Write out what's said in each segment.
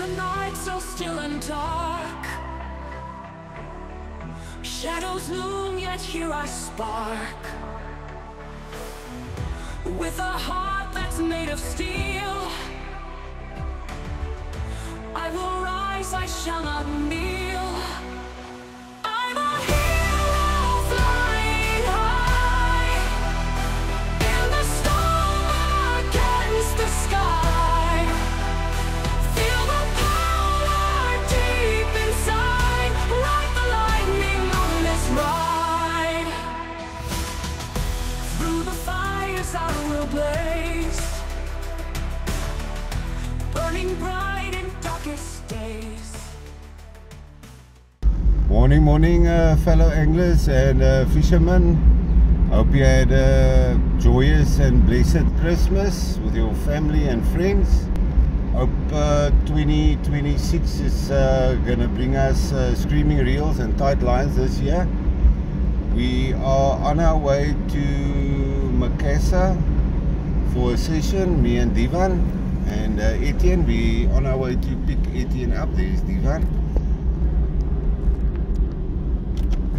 the night so still and dark, shadows loom, yet here I spark. With a heart that's made of steel, I will rise, I shall not kneel. I'm a hero flying high in the storm against the sky. Feel the power deep inside, ride the lightning on this ride. Through the fires I will blaze, burning bright in darkest days. Morning, fellow anglers and fishermen. Hope you had a joyous and blessed Christmas with your family and friends. Hope 2026 is gonna bring us screaming reels and tight lines this year. We are on our way to Macassar for a session, me and Divan and Etienne. We on our way to pick Etienne up. There is Divan.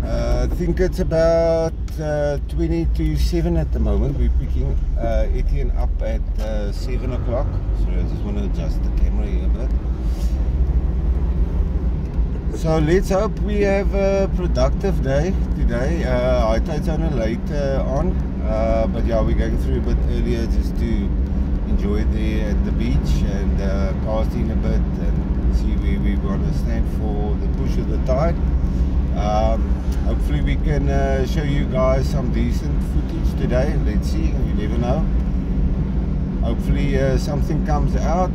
I think it's about 20 to 7 at the moment. We're picking Etienne up at 7 o'clock. Sorry, I just want to adjust the camera here a bit. So let's hope we have a productive day today. High tide's only later on, but yeah, we're going through a bit earlier just to enjoy it there at the beach and cast in a bit and see where we want to stand for the push of the tide. Hopefully we can show you guys some decent footage today. Let's see, you never know. Hopefully something comes out.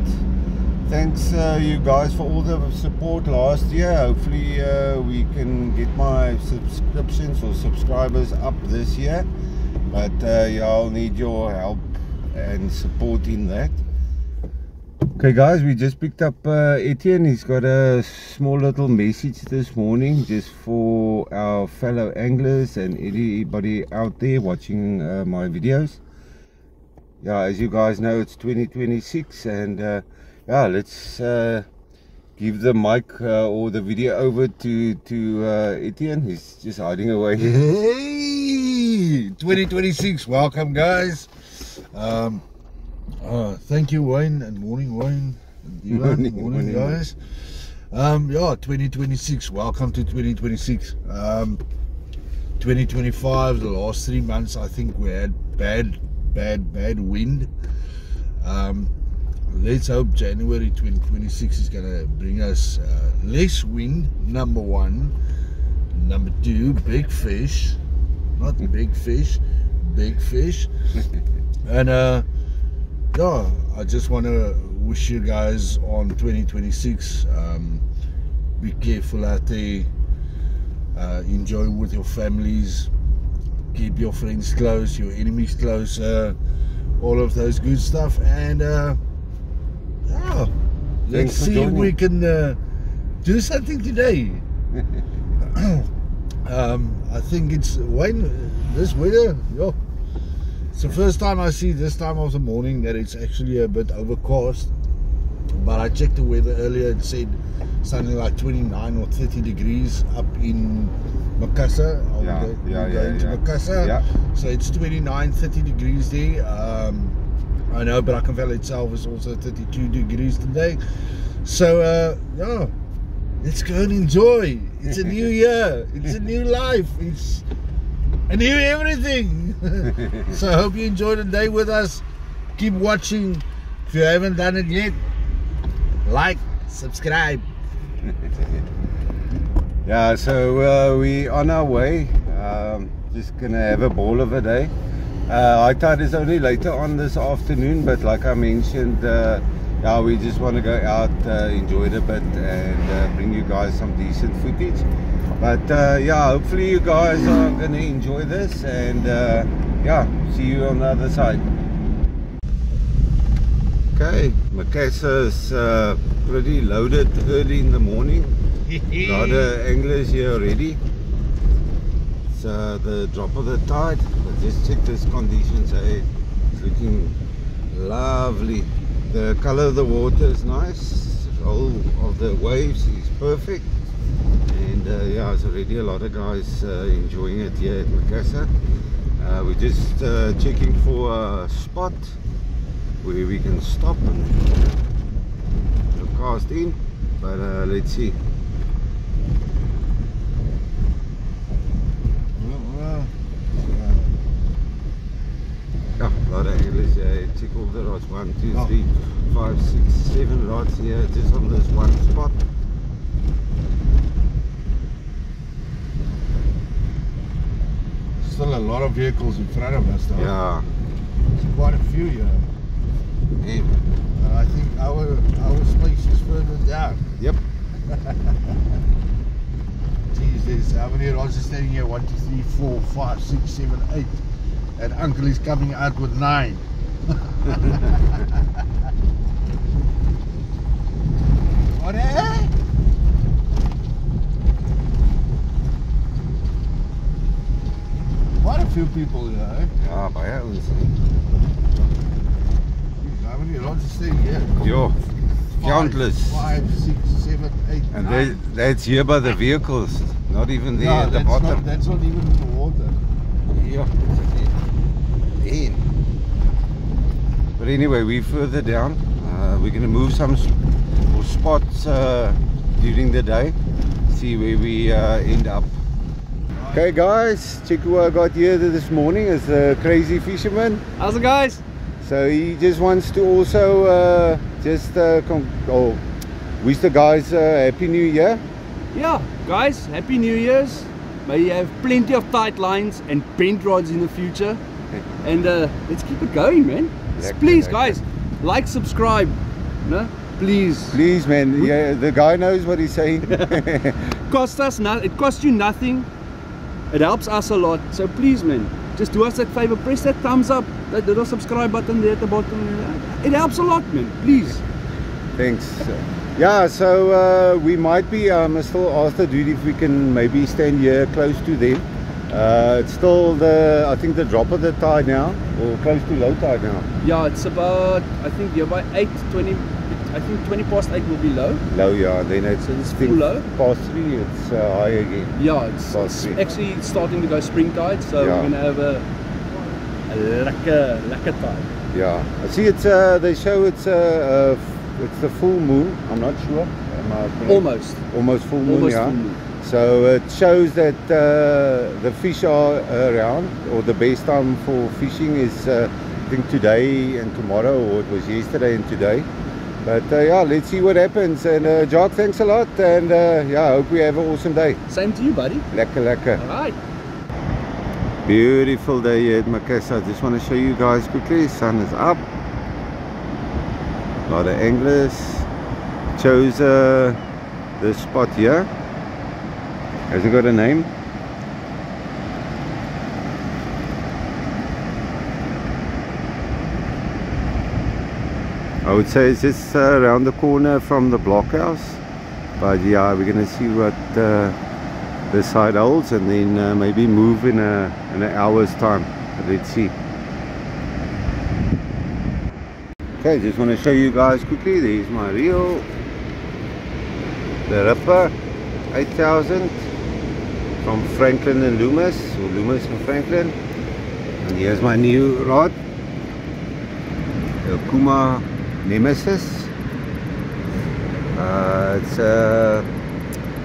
Thanks you guys for all the support last year. Hopefully we can get my subscriptions or subscribers up this year, but yeah, I'll need your help and support in that. Okay guys, we just picked up Etienne. He's got a small little message this morning just for our fellow anglers and anybody out there watching my videos. Yeah, as you guys know, it's 2026 and yeah, let's give the mic or the video over to Etienne. He's just hiding away. Hey, 2026, welcome guys. Thank you Wayne, and morning Wayne and Divan. Morning guys. Yeah, 2026, welcome to 2026. 2025, the last 3 months I think we had bad wind. Let's hope January 2026 is gonna bring us less wind, number one. Number two, big fish, not big fish, big fish. And yeah, I just want to wish you guys on 2026, be careful out there, enjoy with your families, keep your friends close, your enemies close, all of those good stuff. And yeah, let's see if we can do something today. I think it's Wayne, this weather, yo, it's the first time I see this time of the morning that it's actually a bit overcast. But I checked the weather earlier, it said something like 29 or 30 degrees up in Macassar. Going to Macassar. Yeah. So it's 29, 30 degrees there. I know Brackenfell itself is also 32 degrees today. So yeah, let's go and enjoy. It's a new year, it's a new life, it's a new everything. So I hope you enjoy the day with us. Keep watching. If you haven't done it yet, like, subscribe. Yeah, so we on our way. Just gonna have a ball of a day. High tide is only later on this afternoon, but like I mentioned, yeah, we just want to go out, enjoy it a bit and bring you guys some decent footage. But yeah, hopefully you guys are gonna enjoy this, and yeah, see you on the other side. Okay, Macassar is pretty loaded early in the morning. Got anglers here already. It's the drop of the tide. But just check this conditions. It's looking lovely. The color of the water is nice, control of the waves is perfect, and yeah, there's already a lot of guys enjoying it here at Macassar. We're just checking for a spot where we can stop and cast in, but let's see. Yeah, a lot of anglers here. Check all the rods. 1, 2, 3, 5, 6, 7 rods here just on this one spot. Still a lot of vehicles in front of us though. Yeah. There's quite a few here. Yeah. And I think our space is further down. Yep. Geez, there's how many rods are standing here? 1, 2, 3, 4, 5, 6, 7, 8. And Uncle is coming out with 9. What eh? Quite a few people here, eh? Ja, baie ouens. Geez, how many rods are standing here? Ja, countless. 5, 6, 7, 8, And 9. that's here by the vehicles, not even there No, at the that's bottom. that's not even in the water. Yeah. In. But anyway, we're further down. We're going to move some spots during the day, see where we end up. Okay guys, check who I got here this morning is the Crazy Fisherman. How's it, guys? So he just wants to also wish the guys Happy New Year. Yeah, guys, Happy New Year's. May you have plenty of tight lines and bent rods in the future. And let's keep it going, man. Please, guys, like, subscribe. No? Please. Please, man. Yeah, the guy knows what he's saying. It costs you nothing. It helps us a lot. So please, man, just do us that favor. Press that thumbs up, that little subscribe button there at the bottom. It helps a lot, man. Please. Thanks. Yeah, so we might be still asked the dude if we can maybe stand here close to them. It's still I think the drop of the tide now, or close to low tide now. Yeah, it's about, I think you're by 8:20. I think 20 past 8 will be low. Low, yeah. Then it's full low. Past 3, it's high again. Yeah, it's actually starting to go spring tide, so we're gonna have a lekker tide. Yeah, I see. It's they show it's the full moon. I'm not sure. Almost full moon. Almost yeah. full moon. So it shows that the fish are around, or the best time for fishing is I think today and tomorrow, or it was yesterday and today. But yeah, let's see what happens. And Jock, thanks a lot, and yeah, I hope we have an awesome day. Same to you, buddy. Lekker. Alright. Beautiful day here at Macassar. I just want to show you guys quickly. Sun is up. A lot of anglers. Chose this spot here. Has it got a name? I would say it's just around the corner from the blockhouse, but yeah, we're gonna see what this side holds, and then maybe move in an hour's time. Let's see. Okay, just want to show you guys quickly. There's my reel, the Ripper 8000 from Franklin and Loomis, or Loomis and Franklin. And here's my new rod, the Kuma Nemesis. It's a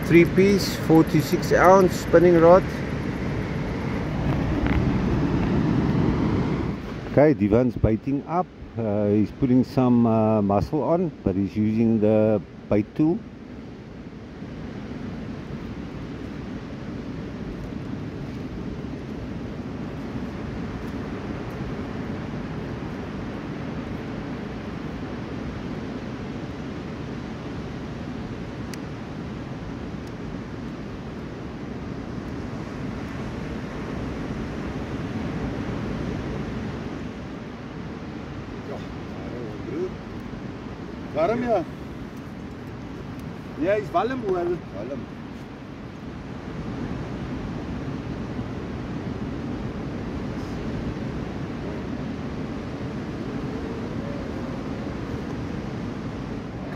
3-piece 46-ounce spinning rod. Okay, Divan's baiting up. He's putting some muscle on, but he's using the bait tool. Warm ja? Ja, is warm hoor. Warm.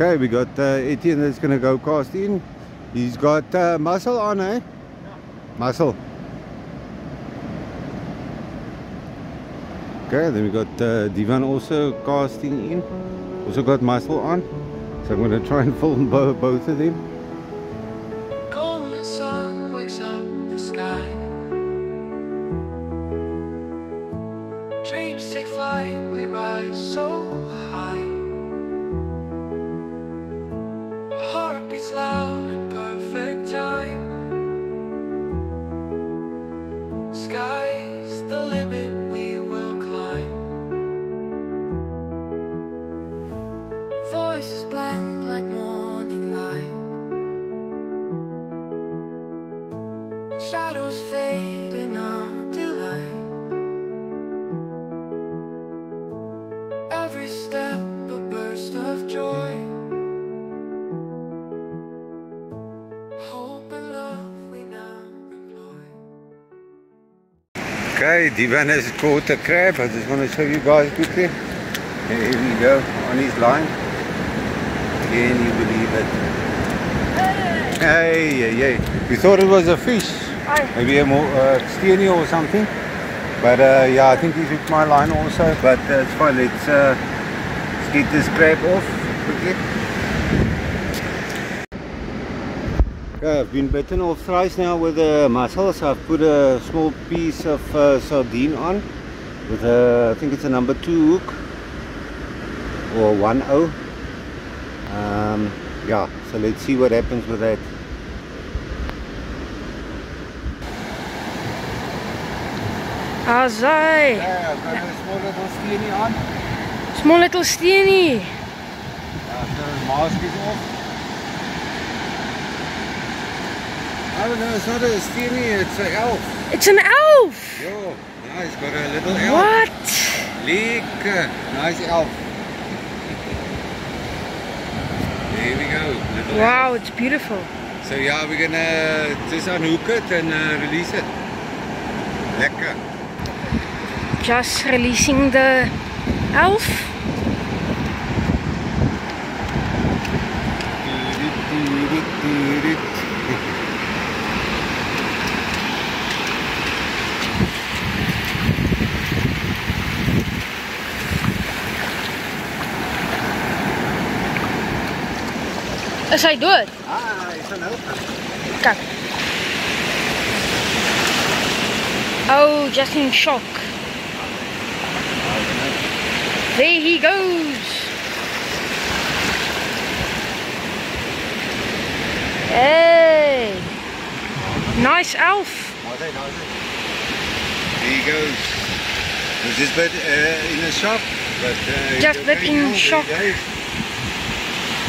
Okay, we got Etienne that's gonna go cast in. He's got muscle on, eh? Muscle. Okay, then we got Divan also casting in. Also got muscle on. So I'm gonna try and film both of them. Golden sun wakes up the sky. Dreams take flight, we rise so high. Heart beats loud in perfect time. Sky's the limit, we will climb. Voices blend like morning light. Shadows fade in our delight. Every step a burst of joy. Hope and love we now employ. Okay, Divan has caught a crab. I just want to show you guys quickly. Here we go on his line. Can you believe it? Hey. We thought it was a fish. Maybe a more steenie or something. But yeah, I think he took my line also. But it's fine. Let's get this crab off quickly. Okay, I've been bitten off thrice now with the mussels. I've put a small piece of sardine on with a, I think it's a number 2 hook or 1/0. Yeah, so let's see what happens with that. Azai! Yeah, I've got a small little steenie on. Small little steenie. After the mask is off. Oh no, it's not a steenie, it's an elf. It's an elf! Yo, nice, got a little elf. What? Lekker, nice elf. There we go, little Wow, elf. it's beautiful. So yeah, we're gonna just unhook it and release it. Lekker. Just releasing the elf. Is hy dood? Ah, it's an elf. Kijk. Oh, just in shock. There he goes. Hey. Nice elf. There he goes. Was this bit in the shop? But Just bit in shock.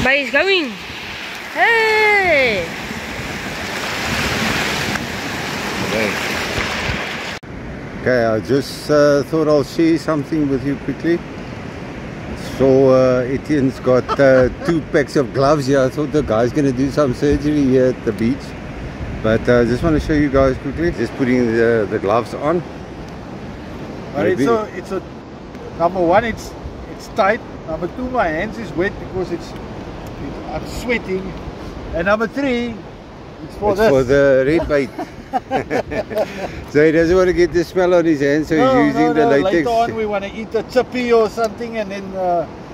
But he's going. Hey. Okay, I just thought I'll share something with you quickly. So Etienne's got 2 packs of gloves here. I thought the guy's going to do some surgery here at the beach. But I just want to show you guys quickly. Just putting the gloves on. But it's a number 1, it's tight. Number 2, my hands is wet because I'm sweating. And number 3, it's for It's this. for the red bait. So he doesn't want to get the smell on his hands, so he's using the latex. Later on we want to eat a chippy or something, and then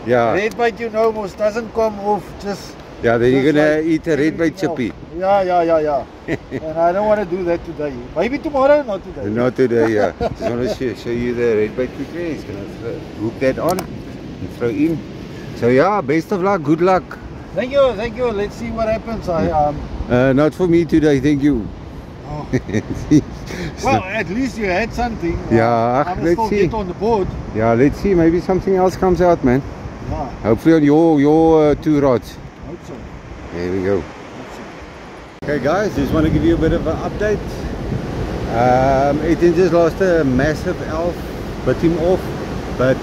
Yeah. red bait, you know, most doesn't come off just. Yeah, then you're just gonna like eat a red bait everything chippy. else. Yeah. And I don't want to do that today. Maybe tomorrow, not today. Not today, yeah. Just want to show you the red bait quickly. He's gonna hook that on and throw in. So yeah, best of luck, good luck. Thank you. Let's see what happens. Not for me today, thank you. Oh. Well, at least you had something. Yeah, I will let's still see. get on the board. Yeah, let's see. Maybe something else comes out, man. Yeah, Hopefully on your 2 rods. hope so. There we go. Okay guys, just want to give you a bit of an update. Etienne just lost a massive elf, bit him off, but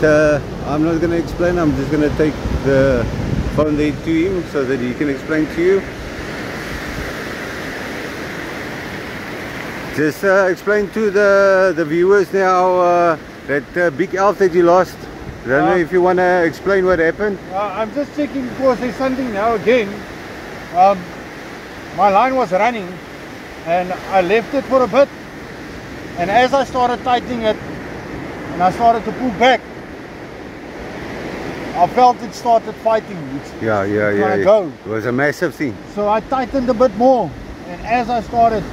I'm not going to explain. I'm just going to take the phone there to him so that he can explain to you. Just explain to the viewers now that big elf that you lost. I don't know if you want to explain what happened. I'm just checking because there's something now again. My line was running and I left it for a bit, and as I started tightening it and I started to pull back, I felt it started fighting. Yeah. Go. It was a massive thing. So I tightened a bit more, and as I started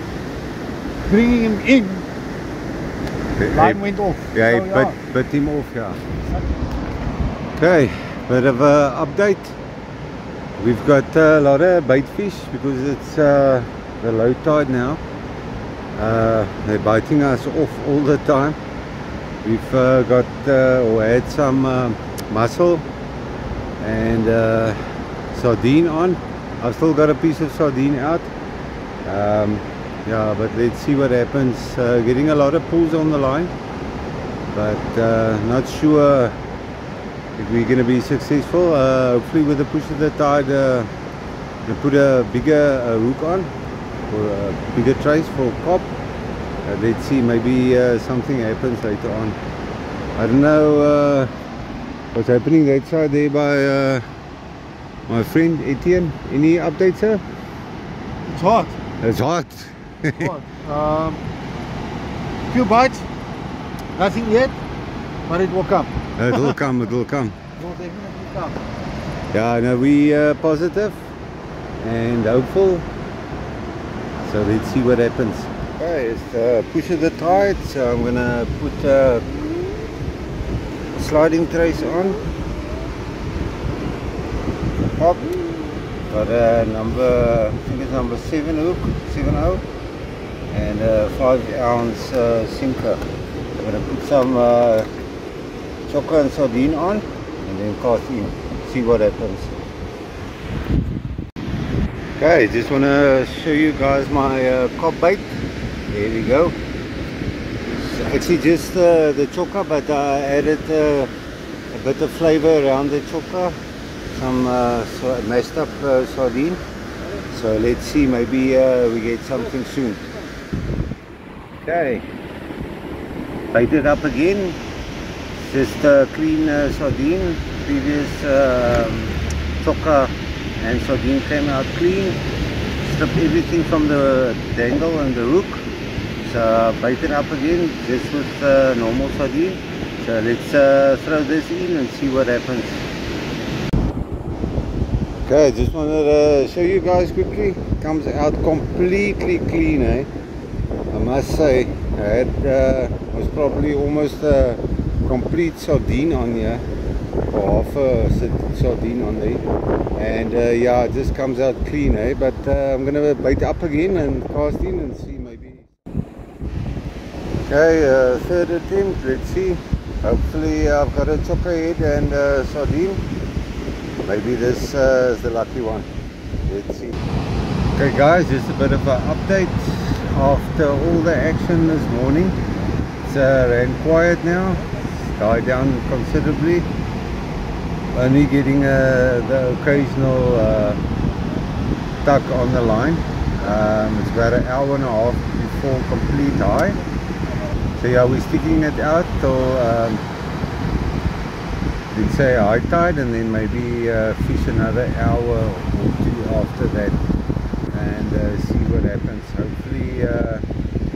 bringing him in, line went off. Yeah, So, he bit him off, yeah. Okay, bit of a update. We've got a lot of bait fish because it's the low tide now. They're biting us off all the time. We've got or had some mussel and sardine on. I've still got a piece of sardine out. Yeah, but let's see what happens. Getting a lot of pulls on the line, but not sure if we're going to be successful. Hopefully with the push of the tide, we'll put a bigger hook on, or a bigger trace for cop. Let's see, maybe something happens later on. I don't know what's happening that side there by my friend Etienne. Any updates, sir? It's hot. It's hot. Hot. Few bites, nothing yet, but it will come. It will come, it will come. It will definitely come. Yeah, no, we positive and hopeful. So let's see what happens. Okay, it's the push of the tide, so I'm gonna put a sliding trace on. Up. Got a number, I think it's number 7 hook, 7/0, and a 5-ounce sinker. I'm gonna put some chocolate and sardine on, and then cast in. See what happens. Okay, just want to show you guys my cop bait. There we go. It's actually just the chocolate, but I added a bit of flavor around the chocolate. Some mashed up sardine. So let's see, maybe we get something soon. Okay, bait it up again. Just clean sardine. Previous chocolate and sardine came out clean. Strip everything from the dangle and the hook. So bait it up again just with normal sardine. So let's throw this in and see what happens. Okay, just wanted to show you guys quickly. Comes out completely clean, eh? I must say, I had was probably almost a complete sardine on here, or half a sardine on there, and yeah, it just comes out clean, eh? But I'm gonna bait up again and cast in and see maybe. Okay, third attempt. Let's see. Hopefully, I've got a chocker head and sardine. Maybe this is the lucky one. Let's see. Okay guys, just a bit of an update after all the action this morning. It's ran quiet now. It's died down considerably. Only getting the occasional tug on the line. It's about an hour and a half before complete high. So yeah, we're sticking it out till let's say high tide, and then maybe fish another hour or two after that, and see what happens. Hopefully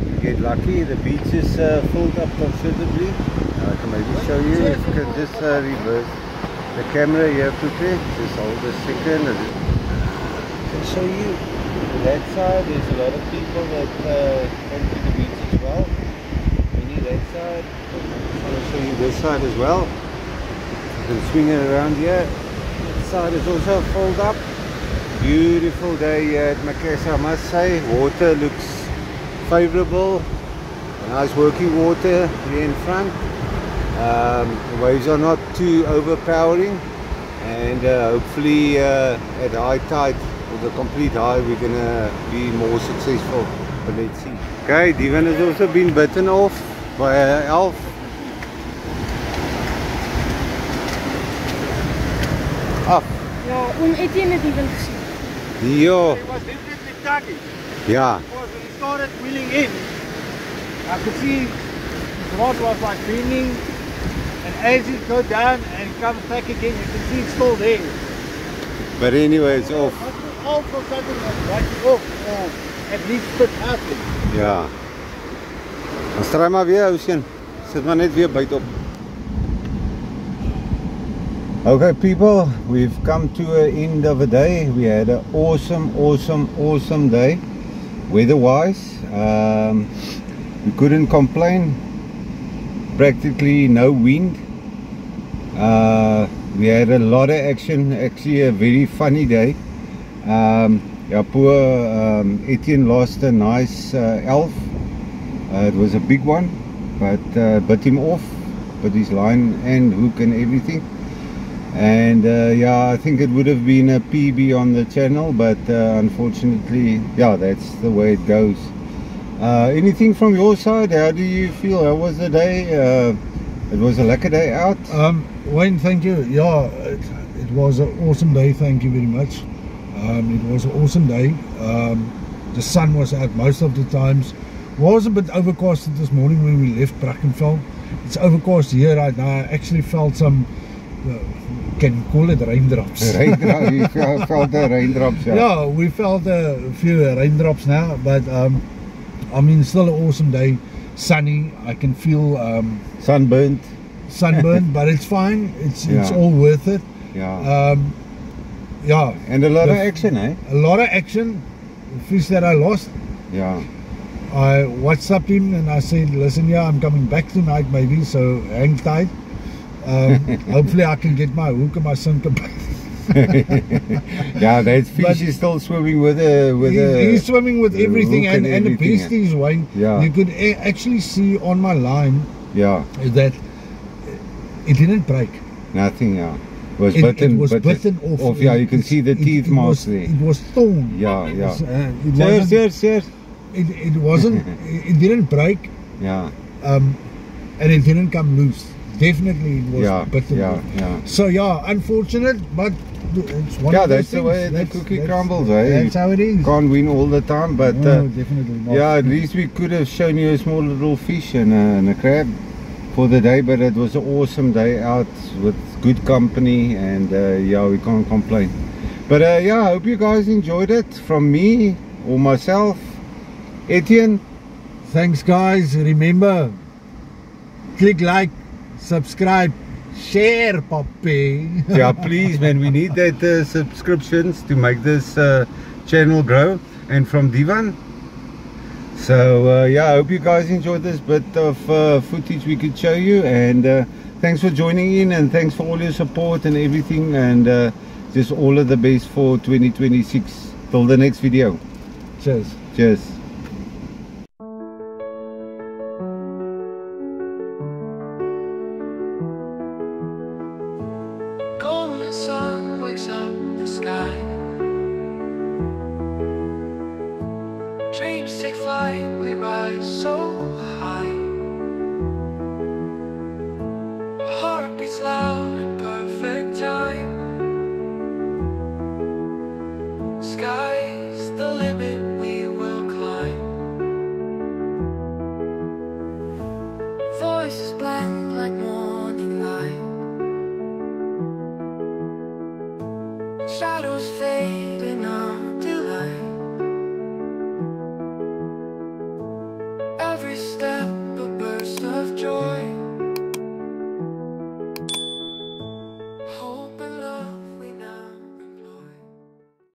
we get lucky. The beach is filled up considerably. I can maybe show you. If you can just reverse the camera here quickly. Just hold a second. I can show you that side. There's a lot of people that come to the beach as well. Maybe that side. I'm trying to show you this side as well. You can swing it around here. This side is also filled up. Beautiful day here at Macassar, I must say. Water looks favourable. Nice working water here in front. The waves are not too overpowering, and hopefully at high tide, with the complete high, we're gonna be more successful. But let's see. Okay, Divan has also been bitten off by an elf. Af. Ja, Etienne het even gezien. Jo. It was definitely tugging. Ja. Because when he started wheeling in, I could see his rod was like bending, and as you go down and it comes back again, you can see it's still there. But anyway, it's off. Off or something like that, off, or at least put out there. Ja. Ons draai maar weer, Ocean. Sit maar net weer byt op. Okay people, we've come to an end of a day. We had an awesome day. Weather-wise, we couldn't complain. Practically no wind. We had a lot of action, actually a very funny day. Yeah, poor Etienne lost a nice elf. It was a big one, but bit him off, but his line and hook and everything. And yeah, I think it would have been a PB on the channel, but unfortunately, yeah, that's the way it goes. Anything from your side? How do you feel? How was the day? It was a lekker day out. Wayne, thank you. Yeah, it was an awesome day. Thank you very much. It was an awesome day. The sun was out most of the times. Was a bit overcast this morning when we left Brackenfell. It's overcast here right now. I actually felt some, can you call it raindrops? Raindrops, you felt the raindrops. Yeah. Yeah, we felt a few raindrops now, but I mean, still an awesome day. Sunny. I can feel Sunburnt, but it's fine. It's all worth it. Yeah. Yeah. And a lot of action, eh? A lot of action. The fish that I lost. Yeah. I WhatsApped him and I said, listen, yeah, I'm coming back tonight maybe, so hang tight. Hopefully I can get my hook and my sinker back. Yeah, that fish is still swimming with he's swimming with everything, and the best is, Wayne, yeah, you could actually see on my line, yeah, that it didn't break. Nothing, yeah. It was bitten off. Yeah, you can see the teeth marks there. It was torn. Yeah, yeah. Cheers. It wasn't. It didn't break. Yeah. And it didn't come loose. Definitely, it was bitten off. Yeah. So yeah, unfortunate, but it's one of those that's things. The way the cookie crumbles, eh? That's how it is. Can't win all the time, but no, definitely not. yeah, at least we could have shown you a small little fish and a crab for the day, but it was an awesome day out with good company, and yeah, we can't complain. But yeah, I hope you guys enjoyed it. From me or myself, Etienne. Thanks guys. Remember, click like, subscribe, share, Poppy. Yeah, please man, we need that subscriptions to make this channel grow. And from Divan. So yeah, I hope you guys enjoyed this bit of footage we could show you, and thanks for joining in, and thanks for all your support and everything, and just all of the best for 2026. Till the next video. Cheers. Golden sun wakes up the sky. Dreams take flight, we rise so high. Heart beats loud in perfect time. Sky's the limit, we will climb. Voices blend like morning light. Shadows fade